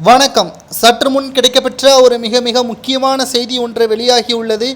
வணக்கம். சற்று முன் கிடைக்கப்பெற்ற ஒரு மிக மிக முக்கியமான செய்தி ஒன்று வெளியாகியுள்ளது.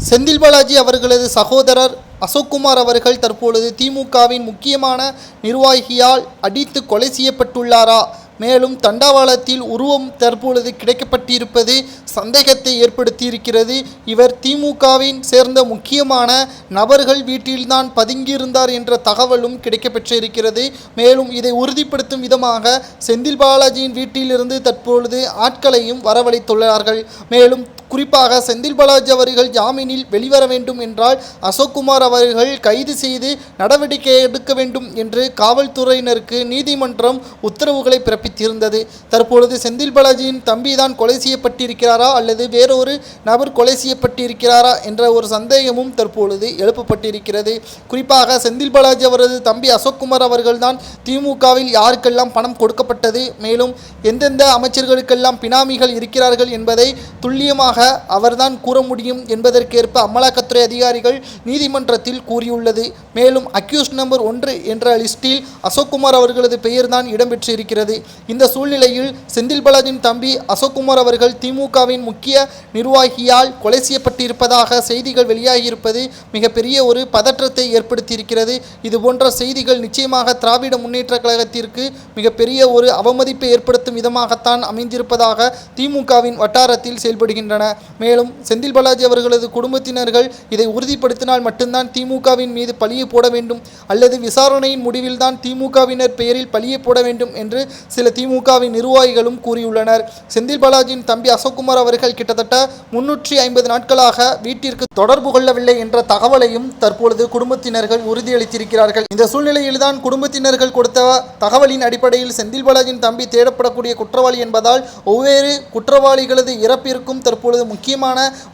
செந்தில் பாலாஜி அவர்களது சகோதரர் அசோக்குமார் அவர்கள் தற்பொழுது திமுகவின் முக்கியமான நிர்வாகியால் அடித்து கொலை செய்யப்பட்டுள்ளாரா? மேலும் தண்டவாளத்தில் உருவம் தற்பொழுது கிடைக்கப்பட்டிருப்பது சந்தேகத்தை ஏற்படுத்தியிருக்கிறது. இவர் திமுகவின் சேர்ந்த முக்கியமான நபர்கள் வீட்டில்தான் பதுங்கியிருந்தார் என்ற தகவலும் கிடைக்கப்பெற்றிருக்கிறது. மேலும் இதை உறுதிப்படுத்தும் விதமாக செந்தில் பாலாஜியின் வீட்டிலிருந்து தற்பொழுது ஆட்களையும் வரவழைத்துள்ளார்கள். மேலும் குறிப்பாக செந்தில் பாலாஜி அவர்கள் ஜாமீனில் வெளிவர வேண்டும் என்றால் அசோக்குமார் அவர்கள் கைது செய்து நடவடிக்கை எடுக்க வேண்டும் என்று காவல்துறையினருக்கு நீதிமன்றம் உத்தரவுகளை பிறப்பித்திருந்தது. தற்பொழுது செந்தில் பாலாஜியின் தம்பிதான் கொலை செய்யப்பட்டிருக்கிறாரா அல்லது வேறொரு நபர் கொலை செய்யப்பட்டிருக்கிறாரா என்ற ஒரு சந்தேகமும் தற்பொழுது எழுப்பப்பட்டிருக்கிறது. குறிப்பாக செந்தில் பாலாஜி அவரது தம்பி அசோக்குமார் அவர்கள்தான் திமுகவில் யாருக்கெல்லாம் பணம் கொடுக்கப்பட்டது, மேலும் எந்தெந்த அமைச்சர்களுக்கெல்லாம் பினாமிகள் இருக்கிறார்கள் என்பதை துல்லியமாக அவர்தான் கூற முடியும் என்பதற்கேற்ப அமலாக்கத்துறை அதிகாரிகள் நீதிமன்றத்தில் கூறியுள்ளது. மேலும் அக்யூஸ்ட் நம்பர் 1 என்ற லிஸ்டில் அசோக்குமார் அவர்களது பெயர்தான் இடம்பெற்றிருக்கிறது. இந்த சூழ்நிலையில் செந்தில் பாலாஜியின் தம்பி அசோக்குமார் அவர்கள் திமுகவின் முக்கிய நிர்வாகியால் கொலை செய்யப்பட்டிருப்பதாக செய்திகள் வெளியாகியிருப்பது மிகப்பெரிய ஒரு பதற்றத்தை ஏற்படுத்தியிருக்கிறது. இதுபோன்ற செய்திகள் நிச்சயமாக திராவிட முன்னேற்ற கழகத்திற்கு மிகப்பெரிய ஒரு அவமதிப்பை ஏற்படுத்தும் விதமாகத்தான் அமைந்திருப்பதாக திமுகவின் வட்டாரத்தில் செயல்படுகின்றன. மேலும் செந்தில் பாலாஜி அவர்களது குடும்பத்தினர்கள் இதை உறுதிப்படுத்தினால் மட்டும்தான் திமுகவின் மீது பழியை போட வேண்டும் அல்லது விசாரணையின் முடிவில்தான் திமுகவினர் பெயரில் பழியை போட வேண்டும் என்று சில திமுகவின் நிர்வாகிகளும் கூறியுள்ளனர். செந்தில் பாலாஜியின் தம்பி அசோக்குமார் அவர்கள் கிட்டத்தட்ட 350 நாட்களாக வீட்டிற்கு தொடர்பு கொள்ளவில்லை என்ற தகவலையும் தற்பொழுது குடும்பத்தினர்கள் உறுதியளித்திருக்கிறார்கள். இந்த சூழ்நிலையில்தான் குடும்பத்தினர்கள் கொடுத்த தகவலின் அடிப்படையில் செந்தில் பாலாஜியின் தம்பி தேடப்படக்கூடிய குற்றவாளி என்பதால் ஒவ்வொரு குற்றவாளிகளது இறப்பிற்கும் தற்பொழுது முக்கியமான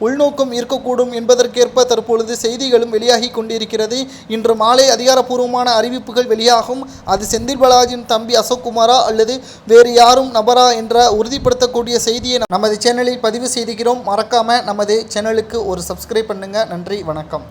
உள்நோக்கம் இருக்கக்கூடும் என்பதற்கேற்ப தற்பொழுது செய்திகளும் வெளியாகி கொண்டிருக்கிறது. இன்று மாலை அதிகாரப்பூர்வமான அறிவிப்புகள் வெளியாகும். அது செந்தில் பாலாஜியின் தம்பி அசோக்குமாரா அல்லது வேறு யாரும் நபரா என்ற உறுதிப்படுத்தக்கூடிய செய்தியை நமது சேனலில் பதிவு செய்திருக்கிறோம். மறக்காம நமது சேனலுக்கு ஒரு சப்ஸ்கிரைப் பண்ணுங்க. நன்றி, வணக்கம்.